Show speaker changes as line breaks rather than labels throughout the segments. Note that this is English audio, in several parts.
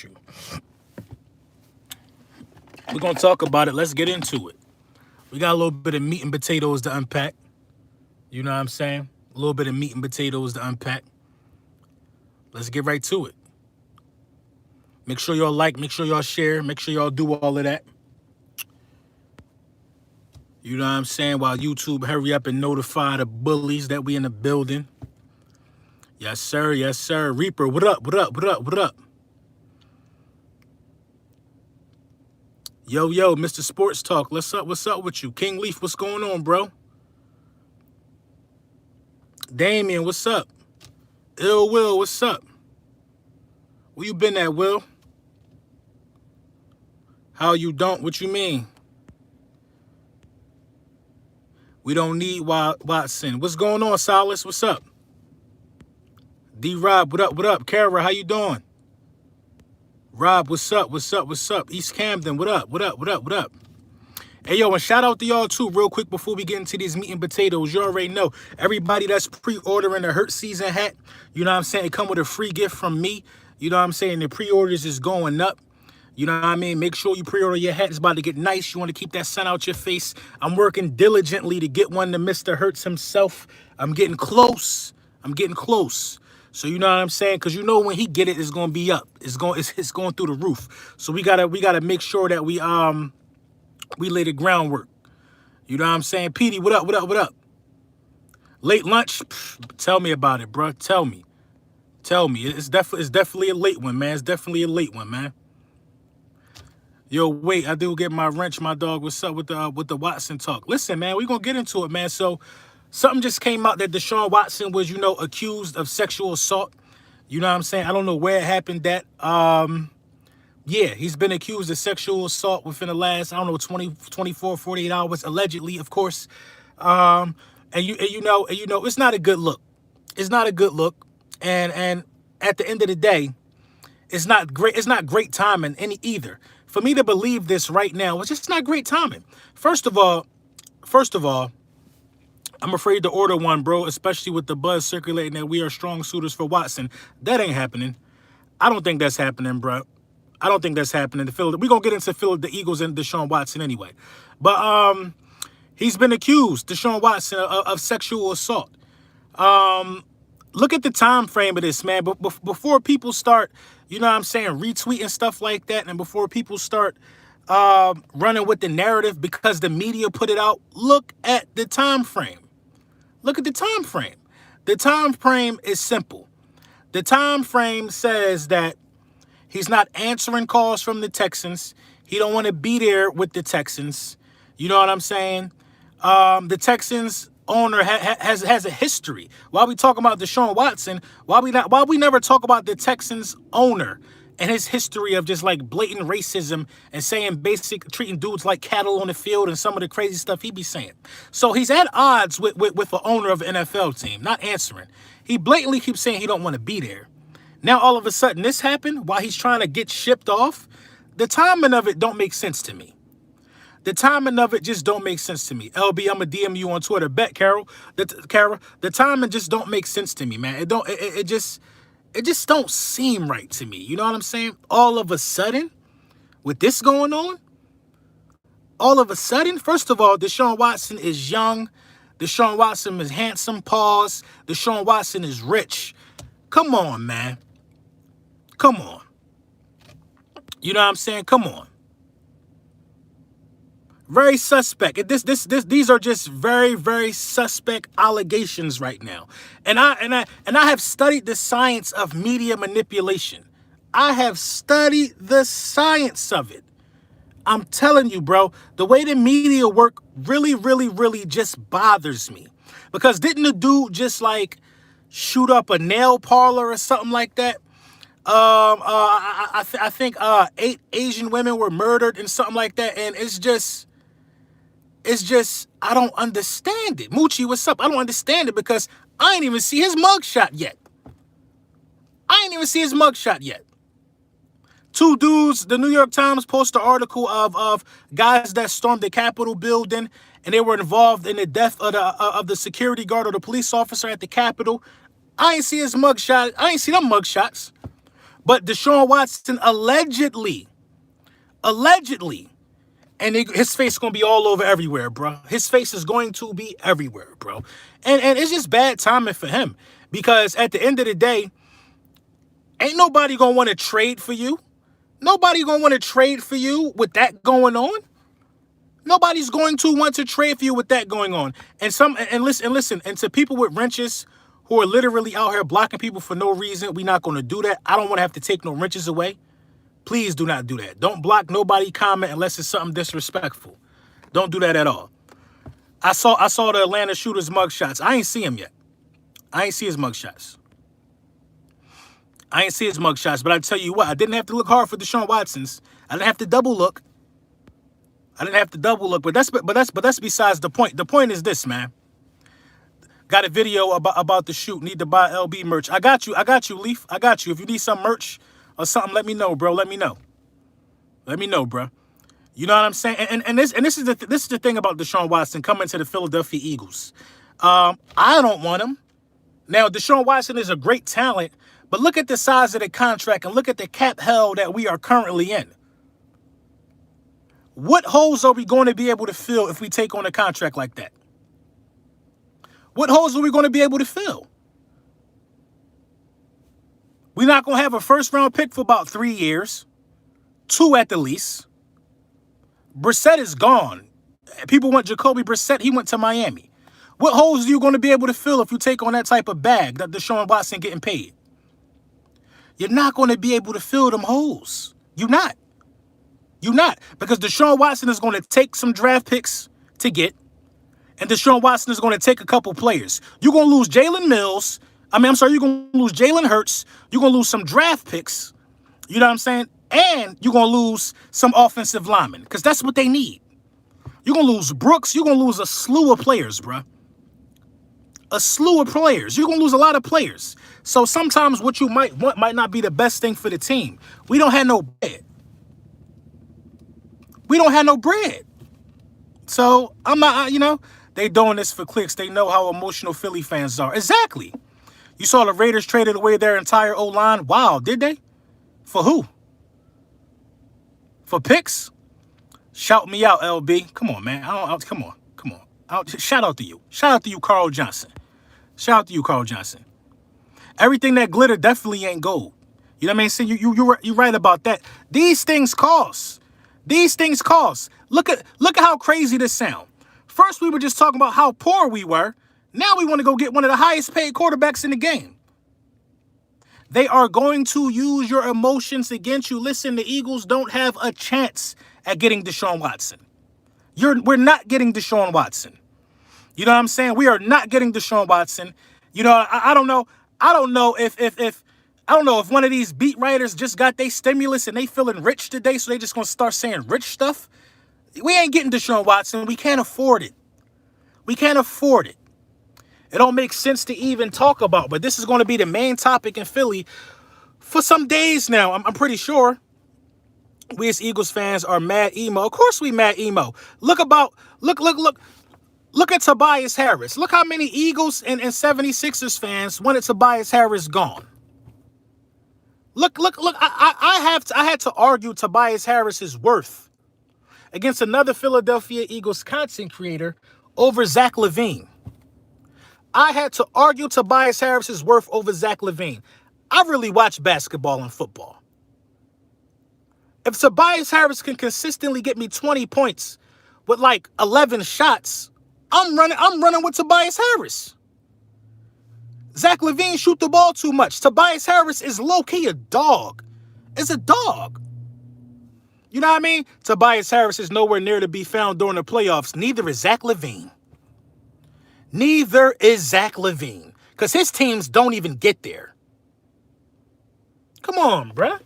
you. We're going to talk about it. Let's get into it. We got a little bit of meat and potatoes to unpack. You know what I'm saying? A little bit of meat and potatoes to unpack. Let's get right to it. Make sure y'all like, make sure y'all share, make sure y'all do all of that. You know what I'm saying? While YouTube hurry up and notify the bullies that we in the building. Yes, sir. Yes, sir. Reaper, what up? What up? What up? What up? Yo, Mr. Sports Talk. What's up? What's up with you? King Leaf, what's going on, bro? Damien, what's up? Ill Will, what's up? Where you been at, Will? How you don't? What you mean? We don't need Watson. What's going on, Silas? What's up? D-Rob, what up? What up? Kara, how you doing? Rob, what's up? What's up? What's up? East Camden, what up? What up? What up? What up? Hey, yo, and shout out to y'all, too, real quick before we get into these meat and potatoes. You already know, everybody that's pre-ordering the Hurt Season hat, you know what I'm saying? It come with a free gift from me. You know what I'm saying? The pre-orders is going up. You know what I mean? Make sure you pre-order your hat. It's about to get nice. You want to keep that sun out your face. I'm working diligently to get one to Mr. Hurts himself. I'm getting close. I'm getting close. So you know what I'm saying? Because you know when he get it, it's gonna be up. It's going through the roof. So we gotta make sure that we lay the groundwork. You know what I'm saying? Petey, what up? What up? What up? Late lunch? Pff, tell me about it, bro. Tell me. Tell me. It's definitely a late one, man. It's definitely a late one, man. Yo, wait, I do get my wrench, my dog. What's up with the Watson talk? Listen, man, we're gonna get into it, man. So something just came out that Deshaun Watson was, accused of sexual assault. You know what I'm saying? I don't know where it happened that. Yeah, he's been accused of sexual assault within the last, I don't know, 20, 24, 48 hours, allegedly, of course. And you know, it's not a good look. It's not a good look. And at the end of the day, it's not great. It's not great timing either. For me to believe this right now, it's just not great timing. First of all, I'm afraid to order one, bro, especially with the buzz circulating that we are strong suitors for Watson. That ain't happening. I don't think that's happening, bro. I don't think that's happening. We're going to get into the Eagles and Deshaun Watson anyway. But he's been accused, Deshaun Watson, of sexual assault. Look at the time frame of this, man. But before people start, you know what I'm saying, retweeting stuff like that, and before people start running with the narrative because the media put it out, look at the time frame. Look at the time frame. The time frame is simple. The time frame says that he's not answering calls from the Texans. He don't want to be there with the Texans. You know what I'm saying? The Texans owner has a history. While we talk about Deshaun Watson, why we never talk about the Texans owner and his history of just like blatant racism and saying treating dudes like cattle on the field and some of the crazy stuff he be saying. So he's at odds with the owner of the NFL team, not answering. He blatantly keeps saying he don't want to be there. Now all of a sudden this happened while he's trying to get shipped off. The timing of it don't make sense to me. The timing of it just don't make sense to me. LB, I'm going to DM you on Twitter. Bet, Carol. The timing just don't make sense to me, man. It just don't seem right to me. You know what I'm saying? All of a sudden, with this going on, all of a sudden, first of all, Deshaun Watson is young. Deshaun Watson is handsome, pause. Deshaun Watson is rich. Come on, man. Come on. You know what I'm saying? Come on. Very suspect. These are just very, very suspect allegations right now. And I have studied the science of media manipulation. I have studied the science of it. I'm telling you, bro, the way the media work really, really, really just bothers me. Because didn't the dude just like shoot up a nail parlor or something like that? I think 8 Asian women were murdered and something like that. And it's just, I don't understand it. Moochie, what's up? I don't understand it because I ain't even see his mugshot yet. Two dudes, the New York Times posted an article of guys that stormed the Capitol building and they were involved in the death of the security guard or the police officer at the Capitol. I ain't see his mugshot. I ain't see them mugshots. But Deshaun Watson allegedly, and his face is going to be all over everywhere, bro. His face is going to be everywhere, bro. And it's just bad timing for him because at the end of the day, ain't nobody going to want to trade for you. Nobody going to want to trade for you with that going on. Nobody's going to want to trade for you with that going on. And listen, and to people with wrenches who are literally out here blocking people for no reason, we're not going to do that. I don't want to have to take no wrenches away. Please do not do that. Don't block nobody comment unless it's something disrespectful. Don't do that at all. I saw the Atlanta shooter's mugshots. I ain't see him yet. I ain't see his mugshots. But I tell you what, I didn't have to look hard for Deshaun Watson's. I didn't have to double look. But that's besides the point. The point is this, man. Got a video about the shoot. Need to buy LB merch. I got you, Leaf. I got you. If you need some merch or something, let me know, bro. Let me know, bro. You know what I'm saying? And this is the thing about Deshaun Watson coming to the Philadelphia Eagles. I don't want him. Now, Deshaun Watson is a great talent, but look at the size of the contract and look at the cap hell that we are currently in. What holes are we going to be able to fill if we take on a contract like that? What holes are we going to be able to fill? We're not going to have a first-round pick for about 3 years. 2 at the least. Brissett is gone. People want Jacoby Brissett. He went to Miami. What holes are you going to be able to fill if you take on that type of bag that Deshaun Watson getting paid? You're not going to be able to fill them holes. You're not. Because Deshaun Watson is going to take some draft picks to get, and Deshaun Watson is going to take a couple players. You're going to lose Jalen Mills. You're going to lose Jalen Hurts. You're going to lose some draft picks. You know what I'm saying? And you're going to lose some offensive linemen because that's what they need. You're going to lose Brooks. You're going to lose a slew of players, bro. A slew of players. You're going to lose a lot of players. So sometimes what you might want might not be the best thing for the team. We don't have no bread. So I'm not, they doing this for clicks. They know how emotional Philly fans are. Exactly. You saw the Raiders traded away their entire O-line. Wow, did they? For who? For picks? Shout me out, LB. Come on, man. Come on. Shout out to you. Shout out to you, Carl Johnson. Everything that glitter definitely ain't gold. You know what I mean? So you're right about that. These things cost. Look at how crazy this sound. First, we were just talking about how poor we were. Now we want to go get one of the highest paid quarterbacks in the game. They are going to use your emotions against you. Listen, the Eagles don't have a chance at getting Deshaun Watson. We're not getting Deshaun Watson. You know what I'm saying? We are not getting Deshaun Watson. I don't know if one of these beat writers just got their stimulus and they feeling rich today, so they just gonna start saying rich stuff. We ain't getting Deshaun Watson. We can't afford it. It don't make sense to even talk about, but this is going to be the main topic in Philly for some days now. I'm pretty sure we as Eagles fans are mad emo. Of course we mad emo. Look at Tobias Harris. Look how many Eagles and 76ers fans wanted Tobias Harris gone. Look, I had to argue Tobias Harris's worth against another Philadelphia Eagles content creator over Zach LaVine. I had to argue Tobias Harris's worth over Zach LaVine. I really watch basketball and football. If Tobias Harris can consistently get me 20 points with like 11 shots, I'm running with Tobias Harris. Zach LaVine shoot the ball too much. Tobias Harris is low-key a dog. It's a dog. You know what I mean? Tobias Harris is nowhere near to be found during the playoffs. Neither is Zach LaVine. Because his teams don't even get there. Come on, bruh.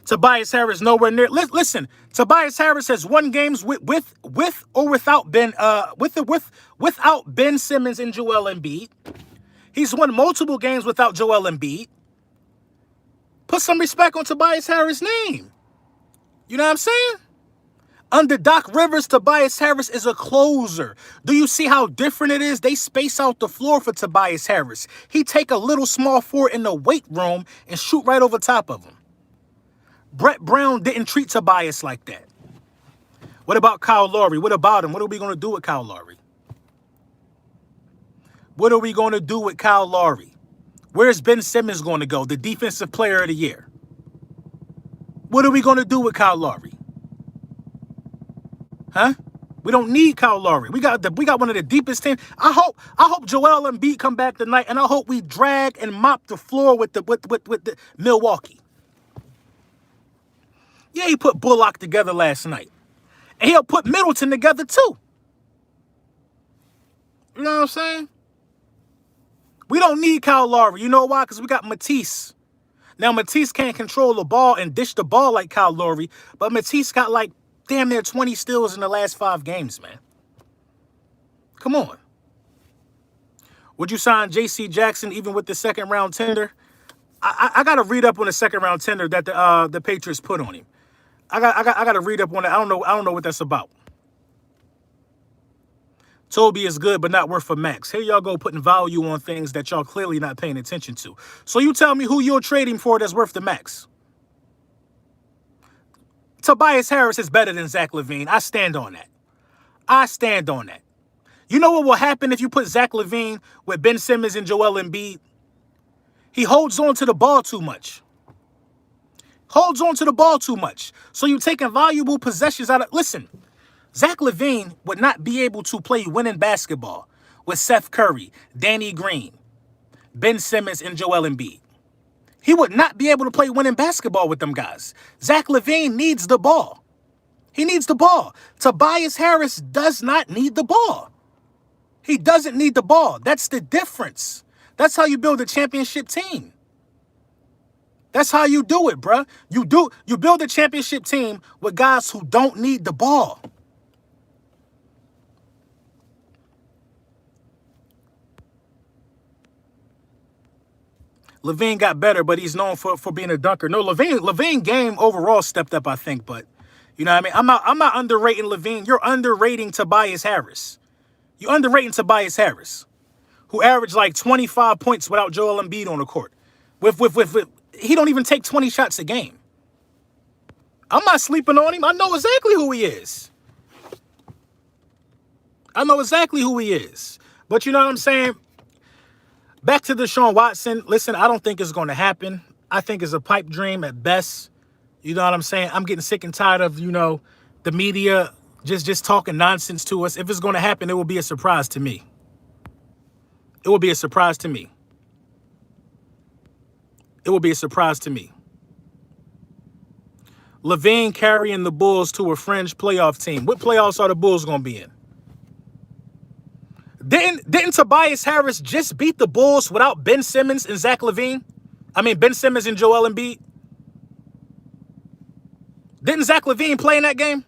Tobias Harris nowhere near. Listen, Tobias Harris has won games with or without Ben Simmons and Joel Embiid. He's won multiple games without Joel Embiid. Put some respect on Tobias Harris' name. You know what I'm saying? Under Doc Rivers, Tobias Harris is a closer. Do you see how different it is? They space out the floor for Tobias Harris. He take a little small forward in the weight room and shoot right over top of him. Brett Brown didn't treat Tobias like that. What about Kyle Lowry? What about him? What are we going to do with Kyle Lowry? What are we going to do with Kyle Lowry? Where's Ben Simmons going to go? The defensive player of the year. What are we going to do with Kyle Lowry? Huh? We don't need Kyle Lowry. We got one of the deepest teams. I hope Joel Embiid come back tonight, and I hope we drag and mop the floor with the Milwaukee. Yeah, he put Bullock together last night. And he'll put Middleton together too. You know what I'm saying? We don't need Kyle Lowry. You know why? Because we got Matisse. Now, Matisse can't control the ball and dish the ball like Kyle Lowry, but Matisse got like damn near 20 steals in the last 5 games, man. Come on. Would you sign J.C. Jackson even with the second-round tender? I got to read up on the second-round tender that the Patriots put on him. I got to read up on it. I don't know what that's about. Toby is good, but not worth a max. Here y'all go putting value on things that y'all clearly not paying attention to. So you tell me who you're trading for that's worth the max. Tobias Harris is better than Zach LaVine. I stand on that. I stand on that. You know what will happen if you put Zach LaVine with Ben Simmons and Joel Embiid? He holds on to the ball too much. Holds on to the ball too much. So you're taking valuable possessions out of... Listen, Zach LaVine would not be able to play winning basketball with Seth Curry, Danny Green, Ben Simmons, and Joel Embiid. He would not be able to play winning basketball with them guys. Zach LaVine needs the ball. He needs the ball. Tobias Harris does not need the ball. He doesn't need the ball. That's the difference. That's how you build a championship team. That's how you do it, bruh. You build a championship team with guys who don't need the ball. LaVine got better, but he's known for being a dunker. No, LaVine game overall stepped up, I think, but you know what I mean? I'm not underrating LaVine. You're underrating Tobias Harris. You're underrating Tobias Harris, who averaged like 25 points without Joel Embiid on the court. He don't even take 20 shots a game. I'm not sleeping on him. I know exactly who he is. I know exactly who he is. But you know what I'm saying? Back to Deshaun Watson. Listen, I don't think it's going to happen. I think it's a pipe dream at best. You know what I'm saying? I'm getting sick and tired of, the media just talking nonsense to us. If it's going to happen, it will be a surprise to me. It will be a surprise to me. It will be a surprise to me. LaVine carrying the Bulls to a fringe playoff team. What playoffs are the Bulls going to be in? Didn't Tobias Harris just beat the Bulls without Ben Simmons and Zach LaVine? I mean, Ben Simmons and Joel Embiid? Didn't Zach LaVine play in that game?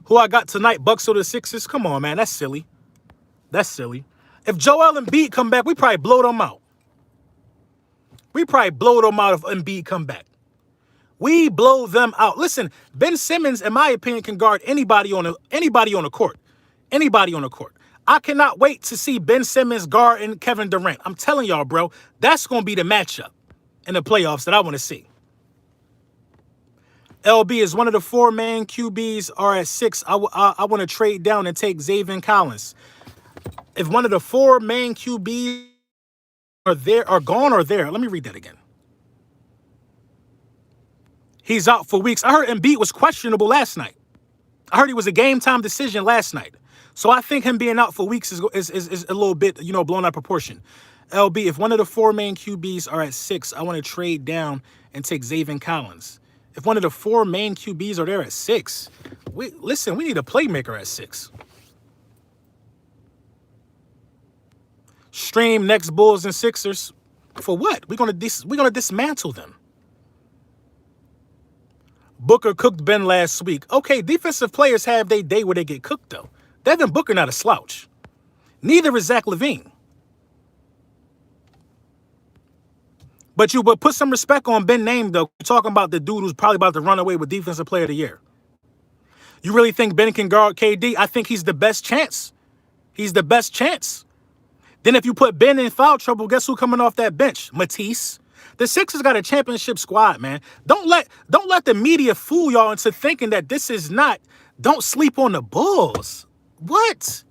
Who I got tonight, Bucks or the Sixers? Come on, man. That's silly. That's silly. If Joel Embiid come back, we probably blow them out. We probably blow them out if Embiid come back. We blow them out. Listen, Ben Simmons, in my opinion, can guard anybody on the court. Anybody on the court. I cannot wait to see Ben Simmons guarding Kevin Durant. I'm telling y'all, bro, that's going to be the matchup in the playoffs that I want to see. LB is one of the 4 main QBs are at 6. I want to trade down and take Xavier Collins. If one of the 4 main QBs are gone or there, let me read that again. He's out for weeks. I heard Embiid was questionable last night. I heard he was a game-time decision last night. So I think him being out for weeks is a little bit, blown out of proportion. LB, if one of the 4 main QBs are at 6, I want to trade down and take Xavier Collins. If one of the 4 main QBs are there at 6, we need a playmaker at 6. Stream next Bulls and Sixers. For what? We're gonna dismantle them. Booker cooked Ben last week. Okay, defensive players have their day where they get cooked, though. Devin Booker not a slouch. Neither is Zach LaVine. But put some respect on Ben name, though. We're talking about the dude who's probably about to run away with Defensive Player of the Year. You really think Ben can guard KD? I think he's the best chance. He's the best chance. Then if you put Ben in foul trouble, guess who coming off that bench? Matisse. The Sixers got a championship squad, man. Don't let the media fool y'all into thinking that this is not. Don't sleep on the Bulls. What?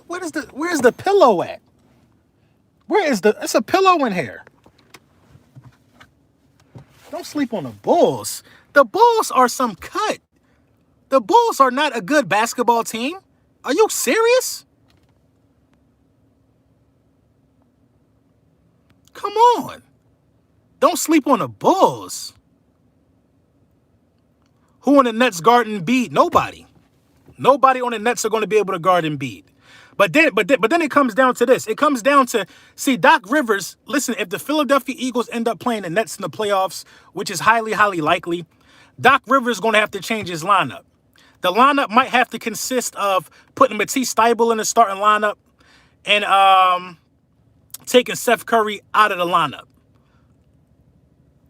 Where's the pillow at? It's a pillow in here. Don't sleep on the Bulls. The Bulls are some cut. The Bulls are not a good basketball team. Are you serious? Come on. Don't sleep on the Bulls. Who on the Nets guard Embiid? Nobody. Nobody on the Nets are going to be able to guard Embiid. But then it comes down to this. It comes down to, see, Doc Rivers, listen, if the Philadelphia Eagles end up playing the Nets in the playoffs, which is highly, highly likely, Doc Rivers is going to have to change his lineup. The lineup might have to consist of putting Matisse Thybulle in the starting lineup and taking Seth Curry out of the lineup.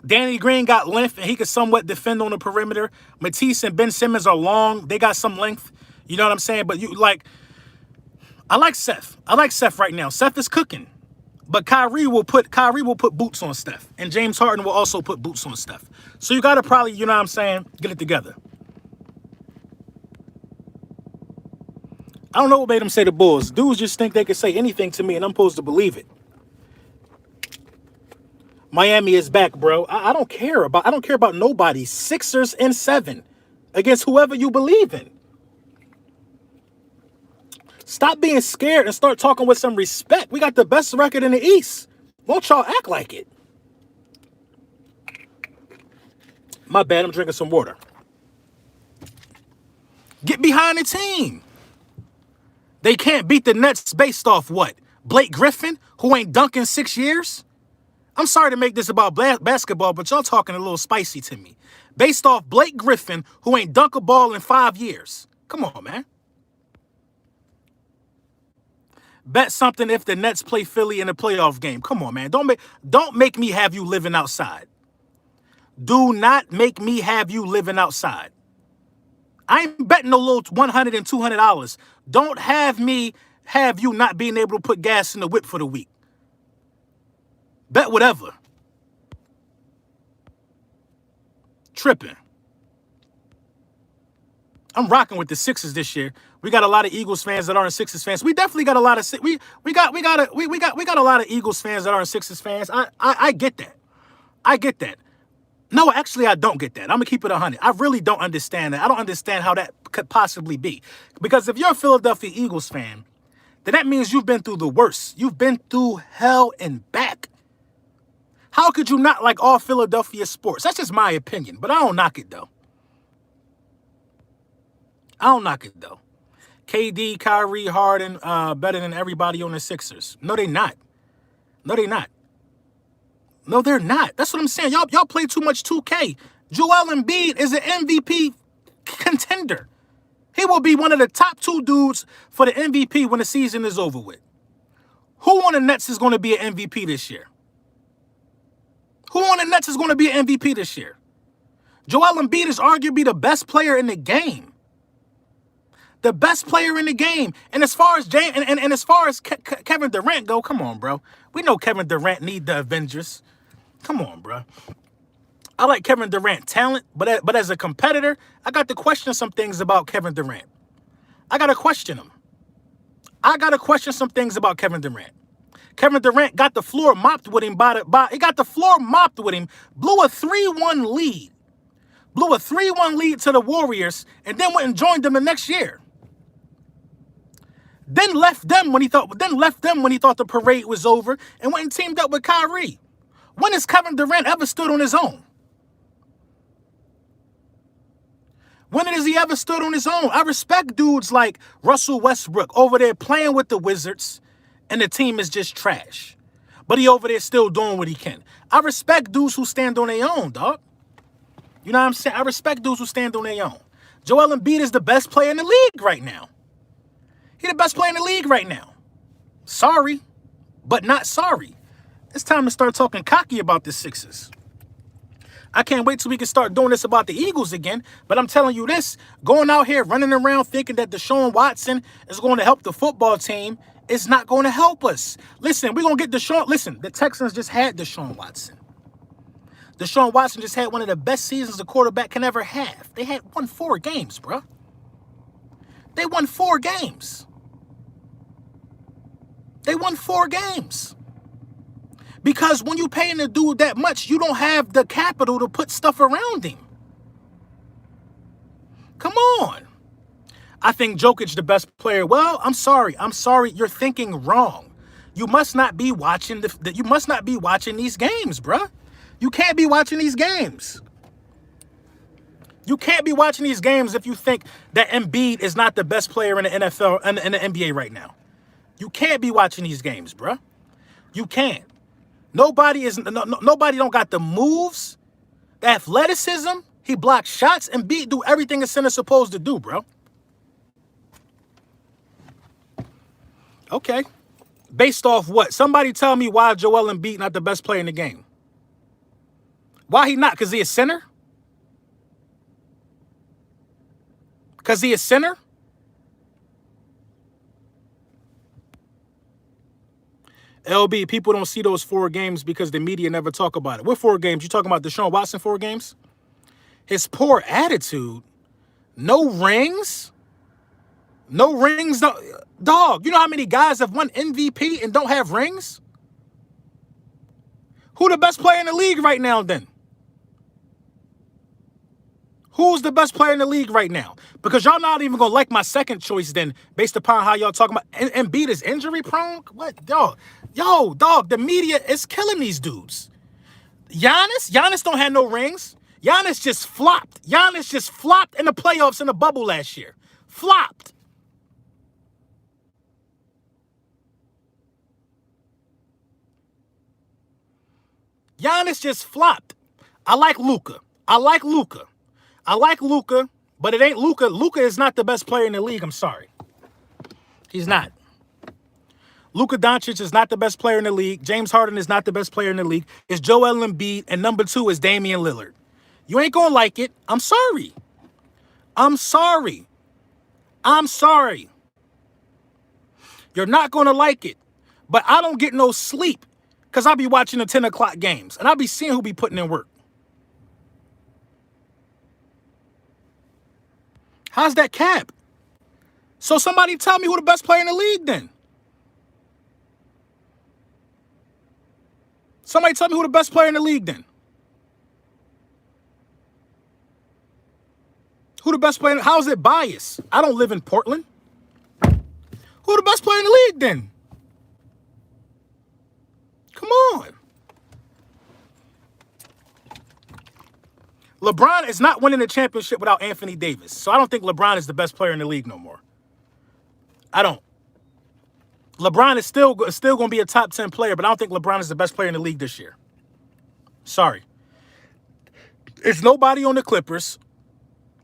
Danny Green got length, and he could somewhat defend on the perimeter. Matisse and Ben Simmons are long. They got some length. You know what I'm saying? But I like Seth. I like Seth right now. Seth is cooking. But Kyrie will put boots on Steph. And James Harden will also put boots on Steph. So you got to probably, you know what I'm saying, get it together. I don't know what made them say the Bulls. Dudes just think they can say anything to me, and I'm supposed to believe it. Miami is back, bro. I don't care about nobody. Sixers in 7 against whoever you believe in. Stop being scared and start talking with some respect. We got the best record in the East. Won't y'all act like it? My bad, I'm drinking some water. Get behind the team. They can't beat the Nets based off what? Blake Griffin, who ain't dunked in 6 years? I'm sorry to make this about basketball, but y'all talking a little spicy to me. Based off Blake Griffin, who ain't dunked a ball in 5 years. Come on, man. Bet something if the Nets play Philly in a playoff game. Come on, man. Don't make me have you living outside. Do not make me have you living outside. I ain't betting no little $100 and $200. Don't have me have you not being able to put gas in the whip for the week. Bet whatever. Tripping. I'm rocking with the Sixers this year. We got a lot of Eagles fans that aren't Sixers fans. We definitely got a lot of we got a lot of Eagles fans that aren't Sixers fans. I get that. I get that. No, actually, I don't get that. I'm gonna keep it 100. I really don't understand that. I don't understand how that could possibly be. Because if you're a Philadelphia Eagles fan, then that means you've been through the worst. You've been through hell and back. How could you not like all Philadelphia sports? That's just my opinion, but I don't knock it, though. I don't knock it, though. KD, Kyrie, Harden, better than everybody on the Sixers. No, they not. No, they not. No, they're not. That's what I'm saying. Y'all play too much 2K. Joel Embiid is an MVP contender. He will be one of the top 2 dudes for the MVP when the season is over with. Who on the Nets is going to be an MVP this year? Who on the Nets is going to be an MVP this year? Joel Embiid is arguably the best player in the game. The best player in the game. And as far as Kevin Durant go, come on, bro. We know Kevin Durant need the Avengers. Come on, bro. I like Kevin Durant talent, but as a competitor, I got to question some things about Kevin Durant. I got to question him. I got to question some things about Kevin Durant. Kevin Durant got the floor mopped with him he got the floor mopped with him, blew a 3-1 lead. Blew a 3-1 lead to the Warriors, and then went and joined them the next year. Then left them when he thought the parade was over and went and teamed up with Kyrie. When has Kevin Durant ever stood on his own? When has he ever stood on his own? I respect dudes like Russell Westbrook over there playing with the Wizards and the team is just trash. But he over there still doing what he can. I respect dudes who stand on their own, dog. You know what I'm saying? I respect dudes who stand on their own. Joel Embiid is the best player in the league right now. He's the best player in the league right now. Sorry, but not sorry. It's time to start talking cocky about the Sixers. I can't wait till we can start doing this about the Eagles again. But I'm telling you this, going out here running around thinking that Deshaun Watson is going to help the football team is not going to help us. Listen, we're going to get Deshaun. Listen, the Texans just had Deshaun Watson. Deshaun Watson just had one of the best seasons a quarterback can ever have. They had won 4 games, bro. They won 4 games. They won 4 games. Because when you paying a dude that much, you don't have the capital to put stuff around him. Come on. I think Jokic the best player. Well, I'm sorry. You're thinking wrong. You must not be watching you must not be watching these games, bruh. You can't be watching these games. You can't be watching these games if you think that Embiid is not the best player in the NFL and in the NBA right now. You can't be watching these games, bruh. You can't. Nobody don't got the moves, the athleticism. He blocks shots, and Embiid do everything a center's supposed to do, bro. Okay. Based off what? Somebody tell me why Joel Embiid not the best player in the game. Why he not? Because he a center? Because he a center? LB, people don't see those 4 games because the media never talk about it. What 4 games? You talking about Deshaun Watson 4 games? His poor attitude. No rings? No rings? Dog, you know how many guys have won MVP and don't have rings? Who the best player in the league right now then? Who's the best player in the league right now? Because y'all not even going to like my second choice then, based upon how y'all talking about Embiid is injury prone? What, dog? Yo, dog, the media is killing these dudes. Giannis don't have no rings. Giannis just flopped. Giannis just flopped in the playoffs in the bubble last year. Flopped. Giannis just flopped. I like Luka, but it ain't Luka. Luka is not the best player in the league. I'm sorry. He's not. Luka Doncic is not the best player in the league. James Harden is not the best player in the league. It's Joel Embiid, and number 2 is Damian Lillard. You ain't gonna like it. I'm sorry. You're not gonna like it. But I don't get no sleep because I be watching the 10 o'clock games, and I be seeing who be putting in work. How's that cap? So somebody tell me who the best player in the league then. Somebody tell me who the best player in the league then. Who the best player? How is it biased? I don't live in Portland. Who the best player in the league then? Come on. LeBron is not winning the championship without Anthony Davis. So I don't think LeBron is the best player in the league no more. I don't. LeBron is still going to be a top 10 player, but I don't think LeBron is the best player in the league this year. Sorry. It's nobody on the Clippers.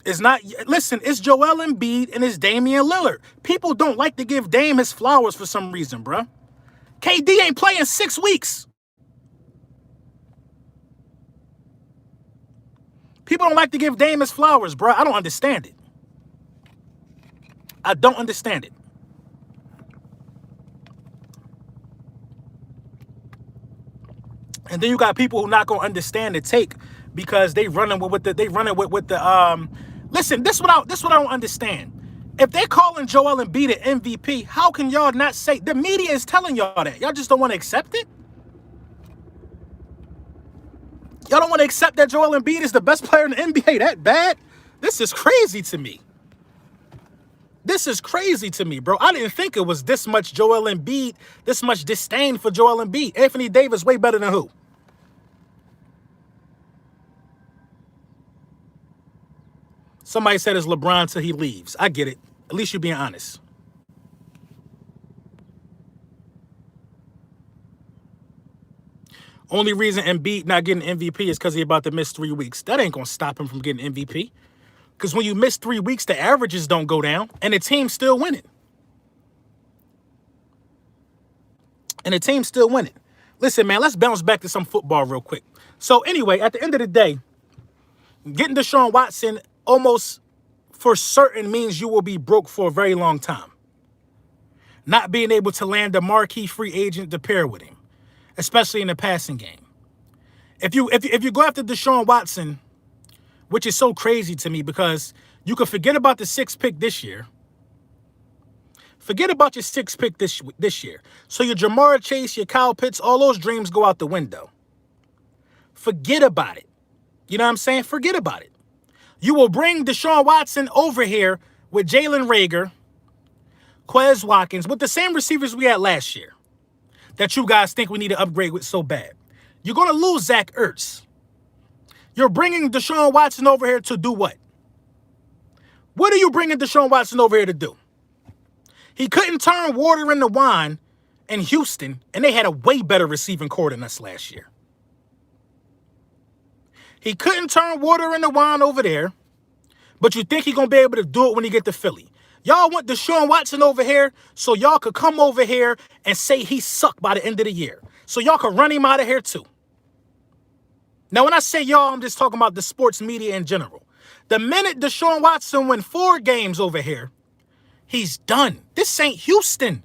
It's not. Listen, it's Joel Embiid and it's Damian Lillard. People don't like to give Dame his flowers for some reason, bruh. KD ain't playing 6 weeks. People don't like to give Dame his flowers, bruh. I don't understand it. I don't understand it. And then you got people who not gonna understand the take because they running with the listen, this what I don't understand. If they're calling Joel Embiid an MVP, how can y'all not say the media is telling y'all that? Y'all just don't want to accept it? Y'all don't want to accept that Joel Embiid is the best player in the NBA that bad? This is crazy to me. This is crazy to me, bro. I didn't think it was this much Joel Embiid, this much disdain for Joel Embiid. Anthony Davis way better than who? Somebody said it's LeBron till he leaves. I get it. At least you're being honest. Only reason Embiid not getting MVP is because he about to miss 3 weeks. That ain't going to stop him from getting MVP. Because when you miss 3 weeks, the averages don't go down, and the team's still winning. Listen, man, let's bounce back to some football real quick. So anyway, at the end of the day, getting Deshaun Watson almost for certain means you will be broke for a very long time. Not being able to land a marquee free agent to pair with him, especially in the passing game. If you go after Deshaun Watson, which is so crazy to me because you can forget about the 6th pick this year. Forget about your 6th pick this year. So your Jamar Chase, your Kyle Pitts, all those dreams go out the window. Forget about it. You know what I'm saying? Forget about it. You will bring Deshaun Watson over here with Jalen Reagor, Quez Watkins, with the same receivers we had last year that you guys think we need to upgrade with so bad. You're going to lose Zach Ertz. You're bringing Deshaun Watson over here to do what? What are you bringing Deshaun Watson over here to do? He couldn't turn water into wine in Houston, and they had a way better receiving core than us last year. He couldn't turn water into wine over there, but you think he's going to be able to do it when he get to Philly. Y'all want Deshaun Watson over here so y'all could come over here and say he sucked by the end of the year. So y'all could run him out of here too. Now, when I say y'all, I'm just talking about the sports media in general. The minute Deshaun Watson win 4 games over here, he's done. This ain't Houston.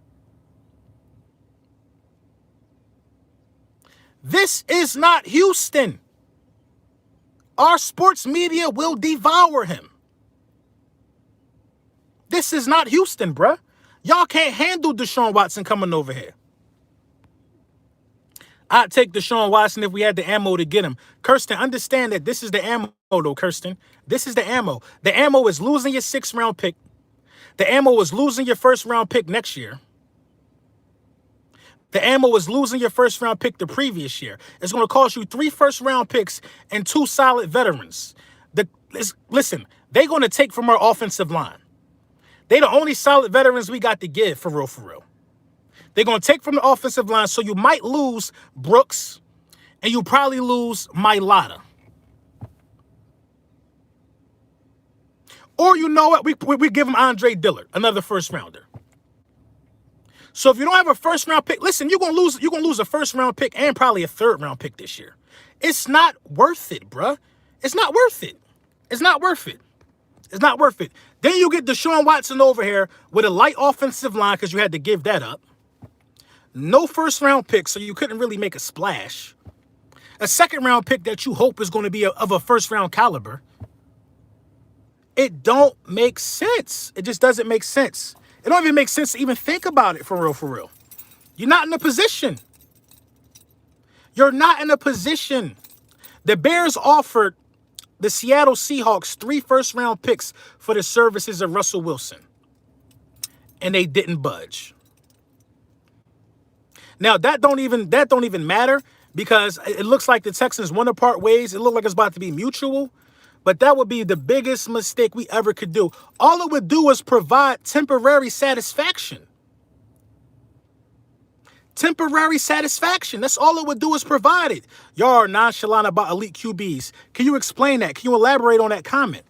This is not Houston. Our sports media will devour him. This is not Houston, bruh. Y'all can't handle Deshaun Watson coming over here. I'd take Deshaun Watson if we had the ammo to get him. Kirsten, understand that this is the ammo, though, Kirsten. This is the ammo. The ammo is losing your 6th round pick. The ammo is losing your 1st round pick next year. The ammo is losing your 1st round pick the previous year. It's going to cost you 3 1st round picks and 2 solid veterans. Listen, they're going to take from our offensive line. They the only solid veterans we got to give, for real, for real. They're going to take from the offensive line, so you might lose Brooks, and you probably lose Mailata. Or you know what? We give him Andre Dillard, another 1st rounder. So if you don't have a 1st round pick, listen, you're gonna lose a 1st round pick and probably a 3rd round pick this year. It's not worth it, bruh. It's not worth it. It's not worth it. It's not worth it. Then you get Deshaun Watson over here with a light offensive line because you had to give that up. No 1st round pick, so you couldn't really make a splash. A 2nd round pick that you hope is going to be of a 1st round caliber. It don't make sense. It just doesn't make sense. It don't even make sense to even think about it, for real, for real. You're not in a position. You're not in a position. The Bears offered the Seattle Seahawks 3 1st round picks for the services of Russell Wilson. And they didn't budge. Now, that don't even matter because it looks like the Texans want to part ways. It looks like it's about to be mutual. But that would be the biggest mistake we ever could do. All it would do is provide temporary satisfaction. Temporary satisfaction. That's all it would do is provide it. Y'all are nonchalant about elite QBs. Can you explain that? Can you elaborate on that comment?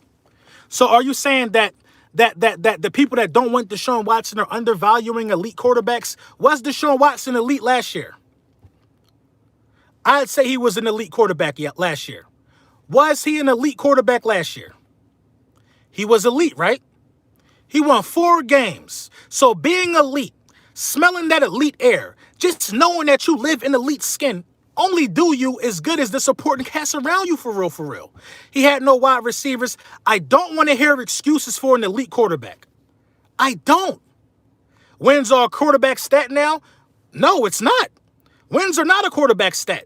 So are you saying that the people that don't want Deshaun Watson are undervaluing elite quarterbacks? Was Deshaun Watson elite last year? I'd say he was an elite quarterback last year. Was he an elite quarterback last year? He was elite, right? He won 4 games. So being elite, smelling that elite air, just knowing that you live in elite skin, only do you as good as the supporting cast around you, for real, for real. He had no wide receivers. I don't want to hear excuses for an elite quarterback. I don't. Wins are a quarterback stat now? No, it's not. Wins are not a quarterback stat.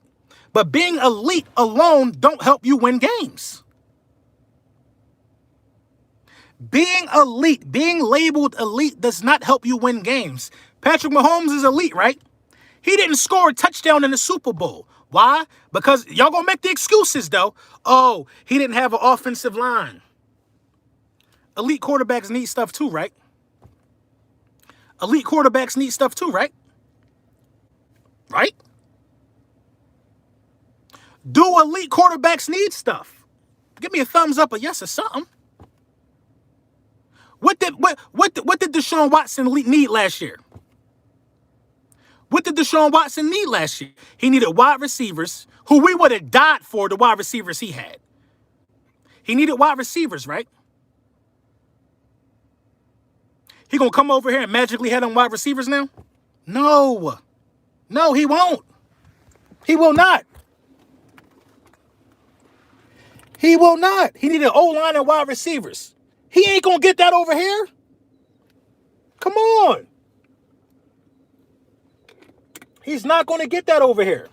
But being elite alone don't help you win games. Being elite, being labeled elite does not help you win games. Patrick Mahomes is elite, right? He didn't score a touchdown in the Super Bowl. Why? Because y'all gonna make the excuses, though. Oh, he didn't have an offensive line. Elite quarterbacks need stuff too, right? Elite quarterbacks need stuff too, right? Right? Do elite quarterbacks need stuff? Give me a thumbs up or yes or something. What did Deshaun Watson need last year? What did Deshaun Watson need last year? He needed wide receivers who we would have died for the wide receivers he had. He needed wide receivers, right? He gonna come over here and magically have them wide receivers now? No. No, he won't. He will not. He will not. He needed O-line and wide receivers. He ain't gonna get that over here. Come on. He's not gonna get that over here.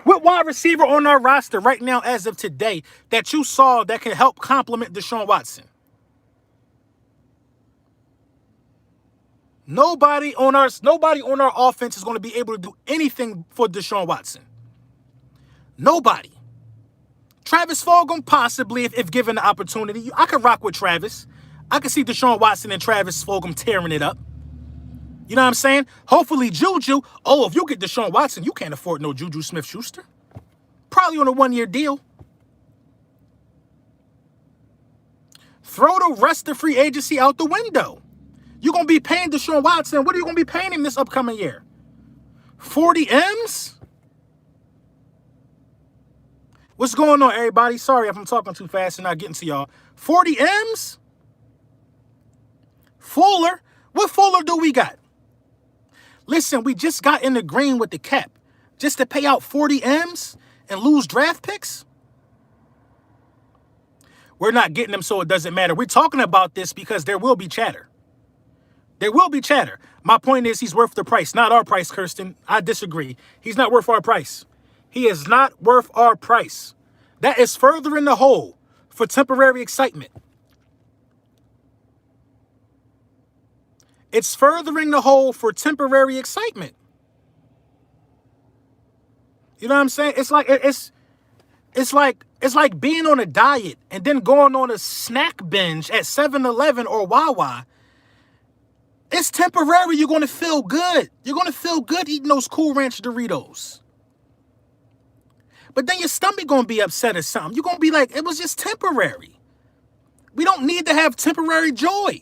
What wide receiver on our roster right now as of today that you saw that can help complement Deshaun Watson? Nobody on our offense is going to be able to do anything for Deshaun Watson. Nobody. Travis Fulgham, possibly, if given the opportunity. I could rock with Travis. I could see Deshaun Watson and Travis Fulgham tearing it up. You know what I'm saying? Hopefully Juju. Oh, if you get Deshaun Watson, you can't afford no Juju Smith-Schuster. Probably on a one-year deal. Throw the rest of free agency out the window. You're going to be paying Deshaun Watson. What are you going to be paying him this upcoming year? 40 M's? What's going on, everybody? Sorry if I'm talking too fast and not getting to y'all. 40 M's? Fuller? What Fuller do we got? Listen, we just got in the green with the cap. Just to pay out 40 M's and lose draft picks? We're not getting them, so it doesn't matter. We're talking about this because there will be chatter. There will be chatter. My point is he's worth the price, not our price, Kirsten. I disagree. He's not worth our price. He is not worth our price. That is furthering the hole for temporary excitement. It's furthering the hole for temporary excitement. You know what I'm saying? It's like being on a diet and then going on a snack binge at 7-Eleven or Wawa. It's temporary. You're going to feel good. You're going to feel good eating those Cool Ranch Doritos. But then your stomach going to be upset or something. You're going to be like, it was just temporary. We don't need to have temporary joy.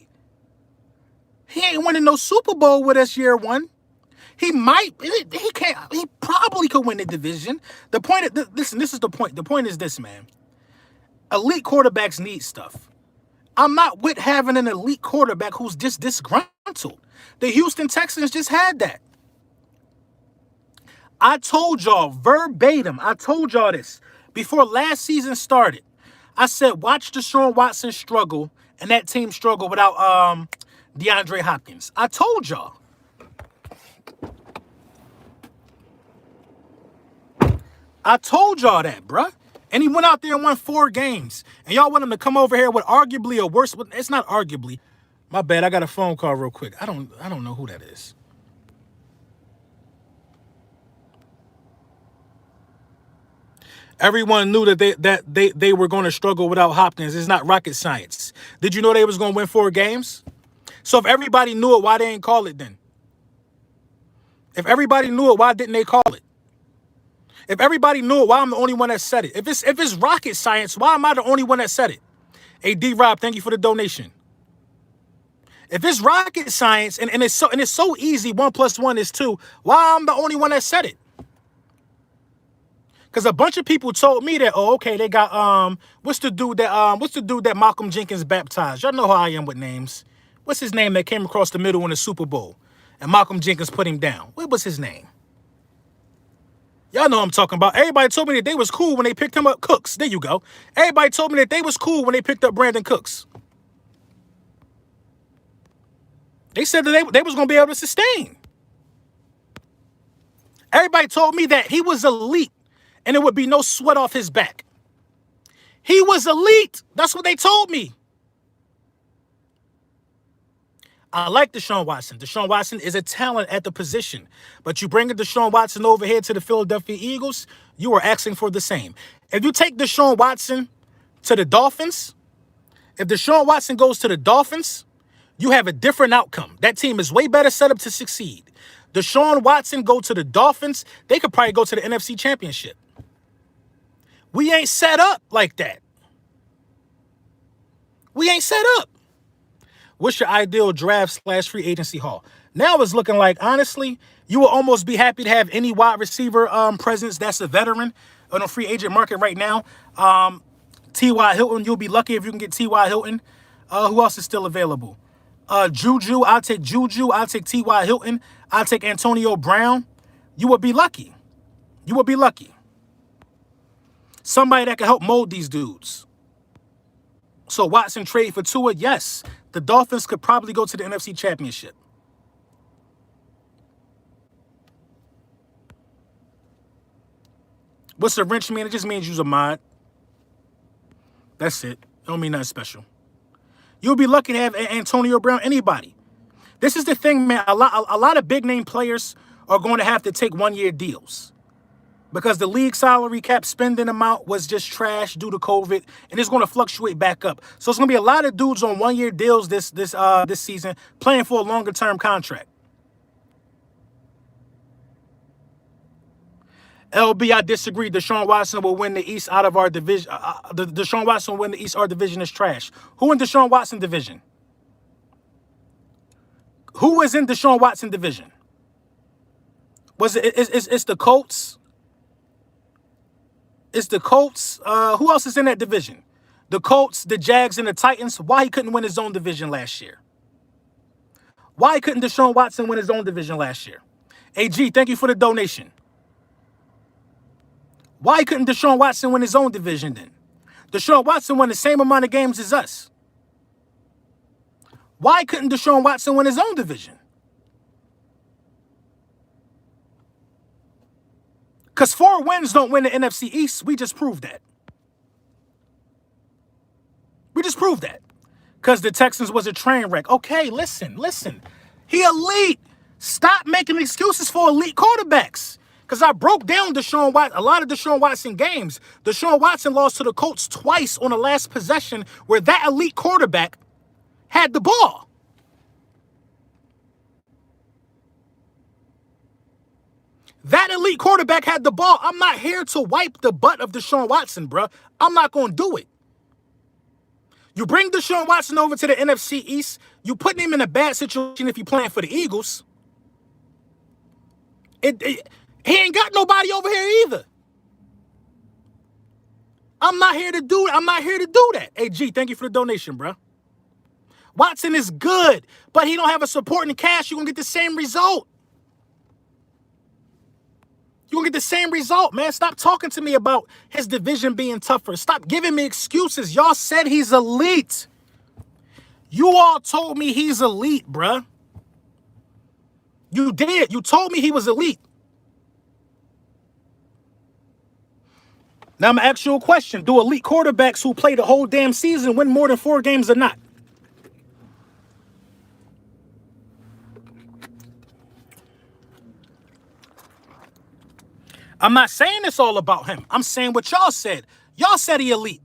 He ain't winning no Super Bowl with us year one. He might. He can't. He probably could win the division. The point, listen, this is the point. The point is this, man. Elite quarterbacks need stuff. I'm not with having an elite quarterback who's just disgruntled. The Houston Texans just had that. I told y'all verbatim. I told y'all this before last season started. I said, watch Deshaun Watson struggle and that team struggle without DeAndre Hopkins. I told y'all. I told y'all that, bruh. And he went out there and won 4 games. And y'all want him to come over here with arguably a worse. It's not arguably. My bad. I got a phone call real quick. I don't know who that is. Everyone knew that they were going to struggle without Hopkins. It's not rocket science. Did you know they was going to win 4 games? So if everybody knew it, why they ain't call it then? If everybody knew it, why didn't they call it? If everybody knew it, why I'm the only one that said it? If it's rocket science, why am I the only one that said it? Hey, D-Rob, thank you for the donation. If it's rocket science and it's so easy, 1 + 1 is 2, why I'm the only one that said it? Because a bunch of people told me that, oh, okay, they got what's the dude that Malcolm Jenkins baptized? Y'all know how I am with names. What's his name that came across the middle in the Super Bowl? And Malcolm Jenkins put him down. What was his name? Y'all know what I'm talking about. Everybody told me that they was cool when they picked him up. Cooks. There you go. Everybody told me that they was cool when they picked up Brandon Cooks. They said that they was going to be able to sustain. Everybody told me that he was elite and there would be no sweat off his back. He was elite. That's what they told me. I like Deshaun Watson. Deshaun Watson is a talent at the position. But you bring a Deshaun Watson over here to the Philadelphia Eagles, you are asking for the same. If you take Deshaun Watson to the Dolphins, if Deshaun Watson goes to the Dolphins, you have a different outcome. That team is way better set up to succeed. Deshaun Watson go to the Dolphins, they could probably go to the NFC Championship. We ain't set up like that. We ain't set up. What's your ideal draft / free agency haul? Now it's looking like, honestly, you will almost be happy to have any wide receiver presence that's a veteran on a free agent market right now. T.Y. Hilton, you'll be lucky if you can get T.Y. Hilton. Who else is still available? Juju, I'll take Juju. I'll take T.Y. Hilton. I'll take Antonio Brown. You would be lucky. You would be lucky. Somebody that can help mold these dudes. So Watson trade for Tua? Yes. The Dolphins could probably go to the NFC Championship. What's a wrench mean? It just means use a mod. That's it. It don't mean nothing special. You'll be lucky to have Antonio Brown, anybody. This is the thing, man. A lot of big-name players are going to have to take one-year deals because the league salary cap spending amount was just trash due to COVID, and it's going to fluctuate back up. So it's going to be a lot of dudes on one-year deals this season playing for a longer-term contract. LB, I disagree. Deshaun Watson will win the East out of our division. Deshaun Watson will win the East. Our division is trash. Who in Deshaun Watson division? Who is in Deshaun Watson division? Was it? It's the Colts. It's the Colts. Who else is in that division? The Colts, the Jags, and the Titans. Why he couldn't win his own division last year? Why couldn't Deshaun Watson win his own division last year? AG, thank you for the donation. Why couldn't Deshaun Watson win his own division then? Deshaun Watson won the same amount of games as us. Why couldn't Deshaun Watson win his own division? Because 4 wins don't win the NFC East. We just proved that. We just proved that. Because the Texans was a train wreck. Okay, listen. He elite. Stop making excuses for elite quarterbacks. Because I broke down a lot of Deshaun Watson games. Deshaun Watson lost to the Colts twice on the last possession where that elite quarterback had the ball. That elite quarterback had the ball. I'm not here to wipe the butt of Deshaun Watson, bruh. I'm not going to do it. You bring Deshaun Watson over to the NFC East, you putting him in a bad situation if you're playing for the Eagles. He ain't got nobody over here either. I'm not here to do that. Hey, G, thank you for the donation, bro. Watson is good, but he don't have a supporting cast. You're going to get the same result. You're going to get the same result, man. Stop talking to me about his division being tougher. Stop giving me excuses. Y'all said he's elite. You all told me he's elite, bruh. You did. You told me he was elite. Now I'm going to ask you a question. Do elite quarterbacks who play the whole damn season win more than 4 games or not? I'm not saying it's all about him. I'm saying what y'all said. Y'all said he elite.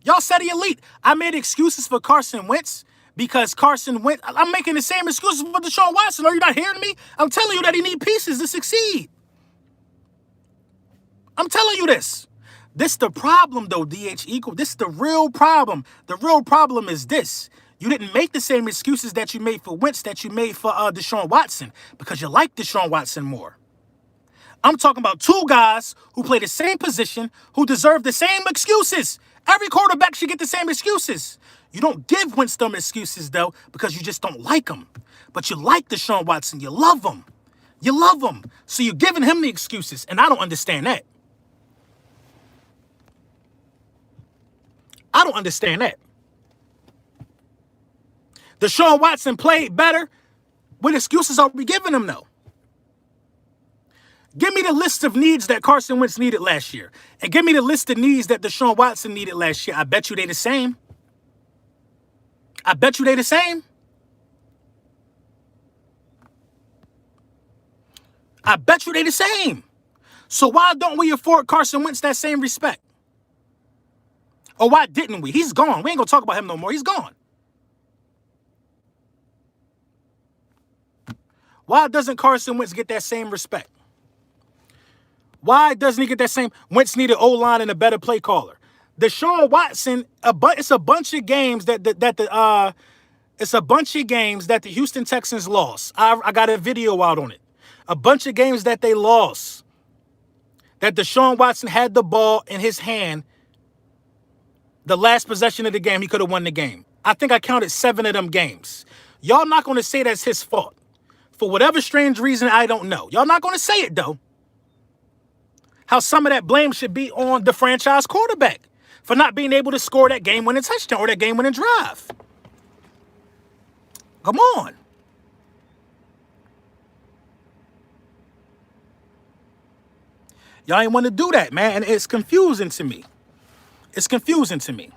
Y'all said he elite. I made excuses for Carson Wentz because Carson Wentz. I'm making the same excuses for Deshaun Watson. Are you not hearing me? I'm telling you that he needs pieces to succeed. I'm telling you this. This the problem, though, DH Eagle. This is the real problem. The real problem is this. You didn't make the same excuses that you made for Wentz that you made for Deshaun Watson because you like Deshaun Watson more. I'm talking about 2 guys who play the same position, who deserve the same excuses. Every quarterback should get the same excuses. You don't give Wentz them excuses, though, because you just don't like him. But you like Deshaun Watson. You love him. You love him. So you're giving him the excuses, and I don't understand that. I don't understand that. Deshaun Watson played better. What excuses are we giving him, though? Give me the list of needs that Carson Wentz needed last year. And give me the list of needs that Deshaun Watson needed last year. I bet you they the same. I bet you they the same. I bet you they the same. So why don't we afford Carson Wentz that same respect? Or why didn't we? He's gone. We ain't going to talk about him no more. He's gone. Why doesn't Carson Wentz get that same respect? Why doesn't he get that same? Wentz needed O-line and a better play caller. Deshaun Watson, it's a bunch of games that It's a bunch of games that the Houston Texans lost. I got a video out on it. A bunch of games that they lost. That Deshaun Watson had the ball in his hand. The last possession of the game, he could have won the game. I think I counted 7 of them games. Y'all not going to say that's his fault. For whatever strange reason, I don't know. Y'all not going to say it, though. How some of that blame should be on the franchise quarterback for not being able to score that game-winning touchdown or that game-winning drive. Come on. Y'all ain't want to do that, man. And it's confusing to me. It's confusing to me.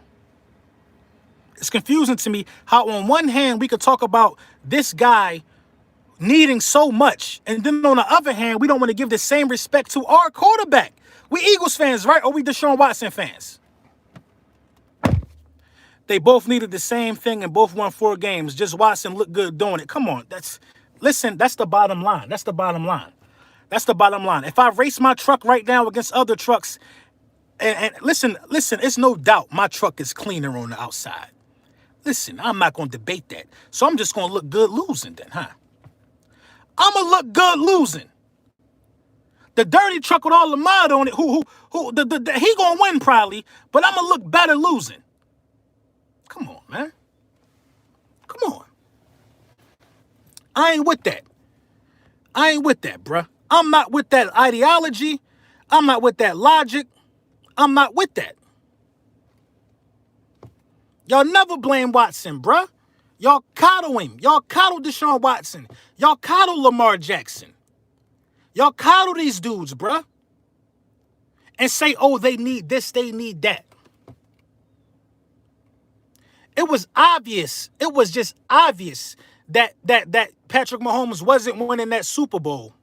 It's confusing to me how on one hand we could talk about this guy needing so much, and then on the other hand, we don't want to give the same respect to our quarterback. We Eagles fans, right? Or we Deshaun Watson fans? They both needed the same thing and both won 4 games. Just Watson looked good doing it. Come on. That's the bottom line. That's the bottom line. That's the bottom line. If I race my truck right now against other trucks, and listen, it's no doubt my truck is cleaner on the outside. Listen, I'm not going to debate that. So I'm just going to look good losing then, huh? I'm going to look good losing. The dirty truck with all the mud on it, he going to win probably, but I'm going to look better losing. Come on, man. Come on. I ain't with that. I ain't with that, bruh. I'm not with that ideology. I'm not with that logic. I'm not with that. Y'all never blame Watson, bruh. Y'all coddle him. Y'all coddle Deshaun Watson. Y'all coddle Lamar Jackson. Y'all coddle these dudes, bruh. And say, oh, they need this, they need that. It was obvious. It was just obvious that Patrick Mahomes wasn't winning that Super Bowl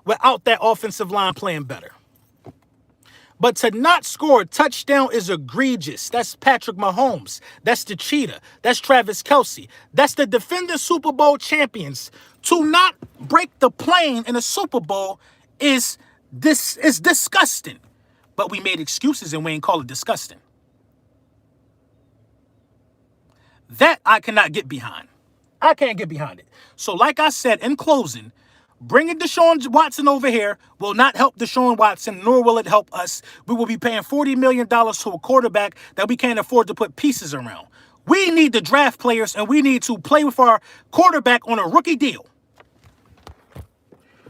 without that offensive line playing better. But to not score a touchdown is egregious. That's Patrick Mahomes. That's the cheetah. That's Travis Kelce. That's the defending Super Bowl champions. To not break the plane in a Super Bowl is disgusting. But we made excuses and we ain't call it disgusting. That I cannot get behind. I can't get behind it. So like I said, in closing, bringing Deshaun Watson over here will not help Deshaun Watson, nor will it help us. We will be paying $40 million to a quarterback that we can't afford to put pieces around. We need to draft players, and we need to play with our quarterback on a rookie deal.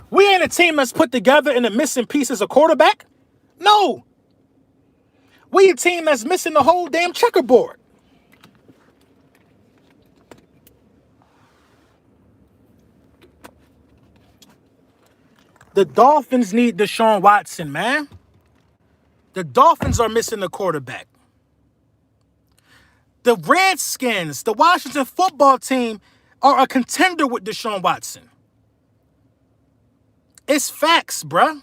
We ain't a team that's put together and the missing pieces of quarterback. No. We a team that's missing the whole damn checkerboard. The Dolphins need Deshaun Watson, man. The Dolphins are missing the quarterback. The Redskins, the Washington football team, are a contender with Deshaun Watson. It's facts, bruh.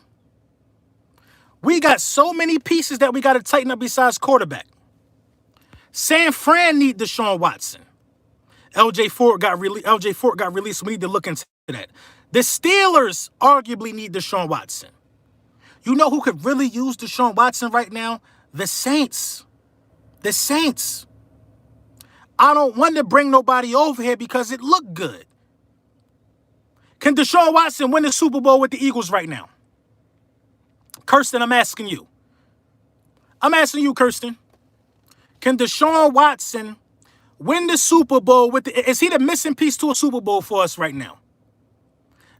We got so many pieces that we got to tighten up besides quarterback. San Fran need Deshaun Watson. LJ Fort got released. We need to look into that. The Steelers arguably need Deshaun Watson. You know who could really use Deshaun Watson right now? The Saints. The Saints. I don't want to bring nobody over here because it looked good. Can Deshaun Watson win the Super Bowl with the Eagles right now? Kirsten, I'm asking you. I'm asking you, Kirsten. Can Deshaun Watson win the Super Bowl with the... Is he the missing piece to a Super Bowl for us right now?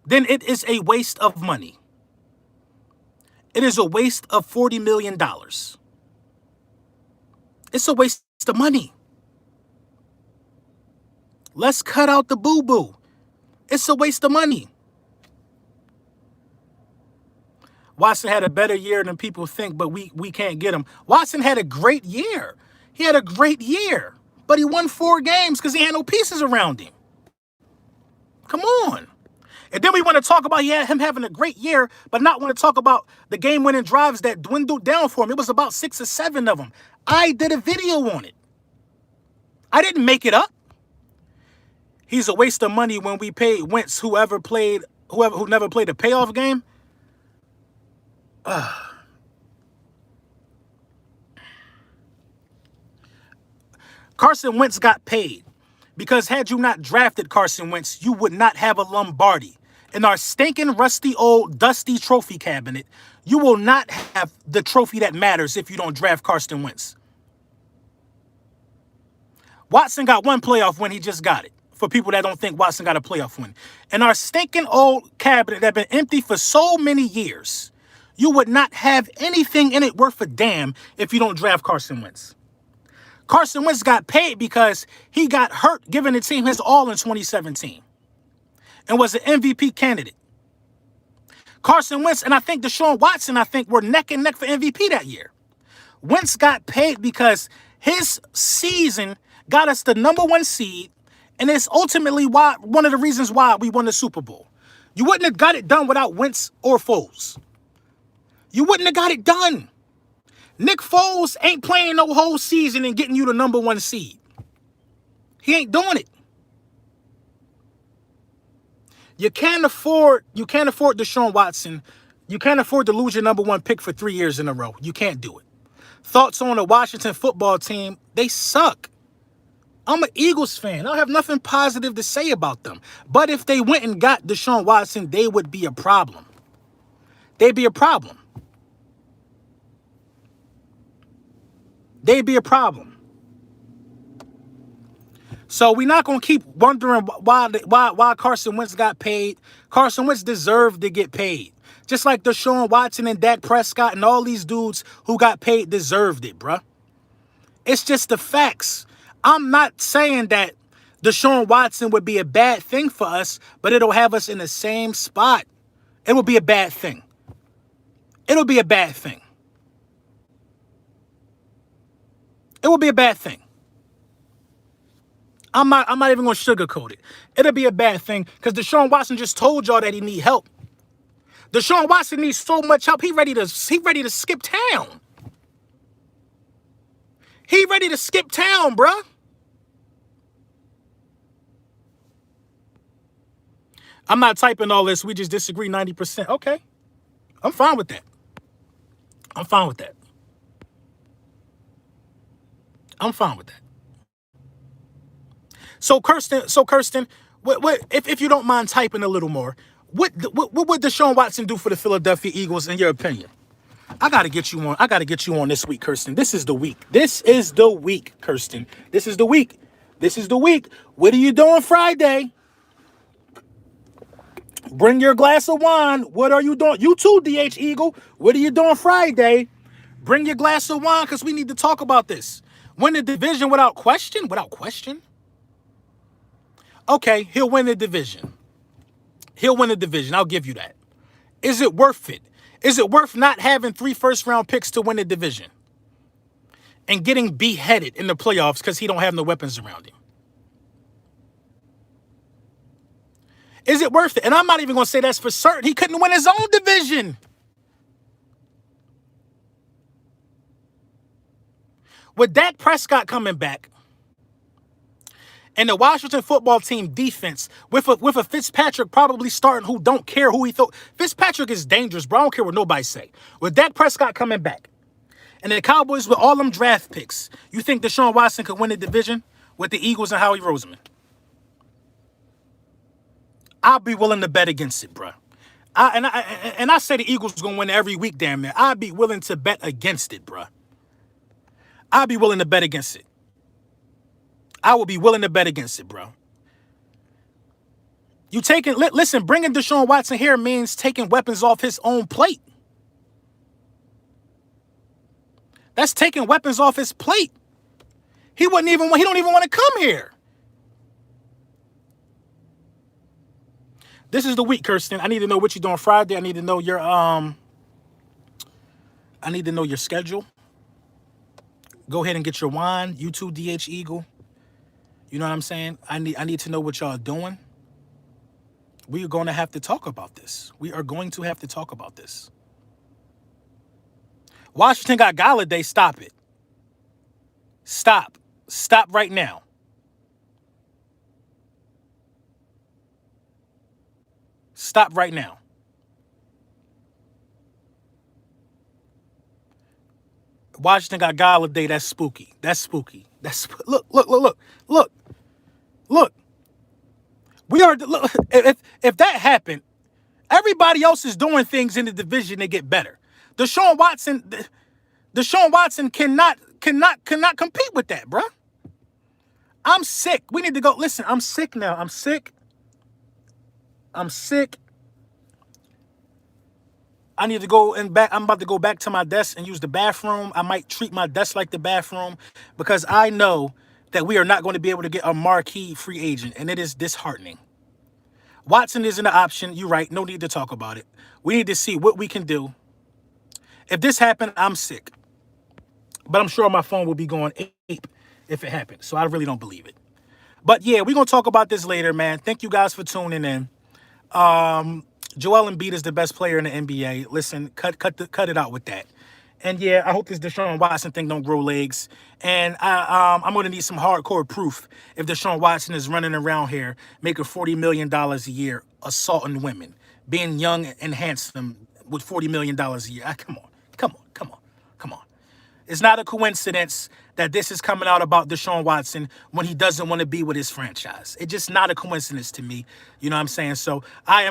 Then it is a waste of money. It is a waste of $40 million. It's a waste of money. Let's cut out the boo-boo. It's a waste of money. Watson had a better year than people think, but we can't get him. Watson had a great year. He had a great year, but he won 4 games because he had no pieces around him. Come on. And then we want to talk about him having a great year, but not want to talk about the game-winning drives that dwindled down for him. It was about 6 or 7 of them. I did a video on it. I didn't make it up. He's a waste of money when we paid Wentz, who never played a payoff game. Carson Wentz got paid. Because had you not drafted Carson Wentz, you would not have a Lombardi. In our stinking, rusty, old, dusty trophy cabinet, you will not have the trophy that matters if you don't draft Carson Wentz. Watson got one playoff win. He just got it. For people that don't think Watson got a playoff win. In our stinking old cabinet that been empty for so many years, you would not have anything in it worth a damn if you don't draft Carson Wentz. Carson Wentz got paid because he got hurt giving the team his all in 2017 and was an MVP candidate. Carson Wentz and I think Deshaun Watson, were neck and neck for MVP that year. Wentz got paid because his season got us the #1 seed, and it's ultimately one of the reasons why we won the Super Bowl. You wouldn't have got it done without Wentz or Foles. You wouldn't have got it done. Nick Foles ain't playing no whole season and getting you the #1 seed. He ain't doing it. You can't afford Deshaun Watson. You can't afford to lose your #1 pick for 3 years in a row. You can't do it. Thoughts on the Washington football team? They suck. I'm an Eagles fan. I don't have nothing positive to say about them. But if they went and got Deshaun Watson, they would be a problem. They'd be a problem. They'd be a problem. So we're not going to keep wondering why Carson Wentz got paid. Carson Wentz deserved to get paid. Just like Deshaun Watson and Dak Prescott and all these dudes who got paid deserved it, bruh. It's just the facts. I'm not saying that Deshaun Watson would be a bad thing for us, but it'll have us in the same spot. It will be a bad thing. It'll be a bad thing. It will be a bad thing. I'm not even going to sugarcoat it. It'll be a bad thing because Deshaun Watson just told y'all that he need help. Deshaun Watson needs so much help. He ready to skip town. He ready to skip town, bruh. I'm not typing all this. We just disagree 90%. Okay. I'm fine with that. I'm fine with that. I'm fine with that. So Kirsten, what if you don't mind typing a little more, what would Deshaun Watson do for the Philadelphia Eagles in your opinion? I gotta get you on this week, Kirsten. This is the week, Kirsten. This is the week. What are you doing Friday? Bring your glass of wine. What are you doing? You too, DH Eagle. What are you doing Friday? Bring your glass of wine because we need to talk about this. Win the division without question? Without question? Okay, he'll win the division. I'll give you that. Is it worth it? Is it worth not having 3 first-round picks to win the division and getting beheaded in the playoffs because he don't have no weapons around him? Is it worth it? And I'm not even going to say that's for certain. He couldn't win his own division. With Dak Prescott coming back and the Washington football team defense with a Fitzpatrick probably starting who don't care who he thought. Fitzpatrick is dangerous, bro. I don't care what nobody say. With Dak Prescott coming back and the Cowboys with all them draft picks, you think Deshaun Watson could win the division with the Eagles and Howie Roseman? I'll be willing to bet against it, bro. I say the Eagles going to win every week, damn near. I'd be willing to bet against it, bro. I'd be willing to bet against it. I would be willing to bet against it, bro. Listen, bringing Deshaun Watson here means taking weapons off his own plate. That's taking weapons off his plate. He don't even want to come here. This is the week, Kirsten. I need to know what you're doing Friday. I need to know your schedule. Go ahead and get your wine. You too, DH Eagle. You know what I'm saying? I need to know what y'all are doing. We are going to have to talk about this. Washington got Galladay. Stop it. Stop right now. Stop right now. Washington got Galladay. That's spooky. Look. Look, we are. Look, if that happened, everybody else is doing things in the division to get better. Deshaun Watson cannot compete with that, bruh. I'm sick. We need to go. Listen, I'm sick now. I'm sick. I need to go and back. I'm about to go back to my desk and use the bathroom. I might treat my desk like the bathroom because I know that we are not going to be able to get a marquee free agent, and it is disheartening. Watson isn't an option. You're right. No need to talk about it. We need to see what we can do. If this happened, I'm sick. But I'm sure my phone will be going ape if it happened. So I really don't believe it. But yeah, we're going to talk about this later, man. Thank you guys for tuning in. Joel Embiid is the best player in the NBA. Listen, cut it out with that. And yeah, I hope this Deshaun Watson thing don't grow legs. And I'm going to need some hardcore proof if Deshaun Watson is running around here making $40 million a year, assaulting women, being young and handsome with $40 million a year. Come on. It's not a coincidence that this is coming out about Deshaun Watson when he doesn't want to be with his franchise. It's just not a coincidence to me. You know what I'm saying? So I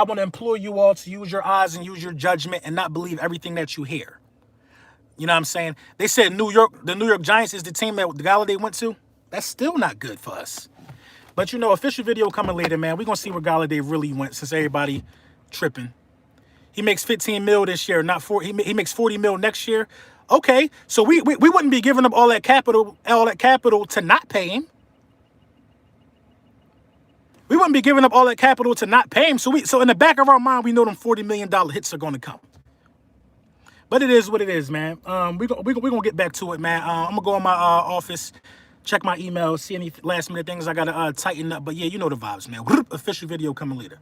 want to implore you all to use your eyes and use your judgment and not believe everything that you hear. You know what I'm saying? They said the New York Giants is the team that Galladay went to. That's still not good for us. But, you know, official video coming later, man. We're going to see where Galladay really went since everybody tripping. He makes 15 mil this year, not 4. He makes 40 mil next year. Okay, so we wouldn't be giving up all that capital to not pay him. We wouldn't be giving up all that capital to not pay him. So in the back of our mind, we know them $40 million hits are going to come. But it is what it is, man. We're gonna get back to it, man. I'm gonna go in my office, check my email, see any last minute things I gotta tighten up. But yeah, you know the vibes, man. Official video coming later.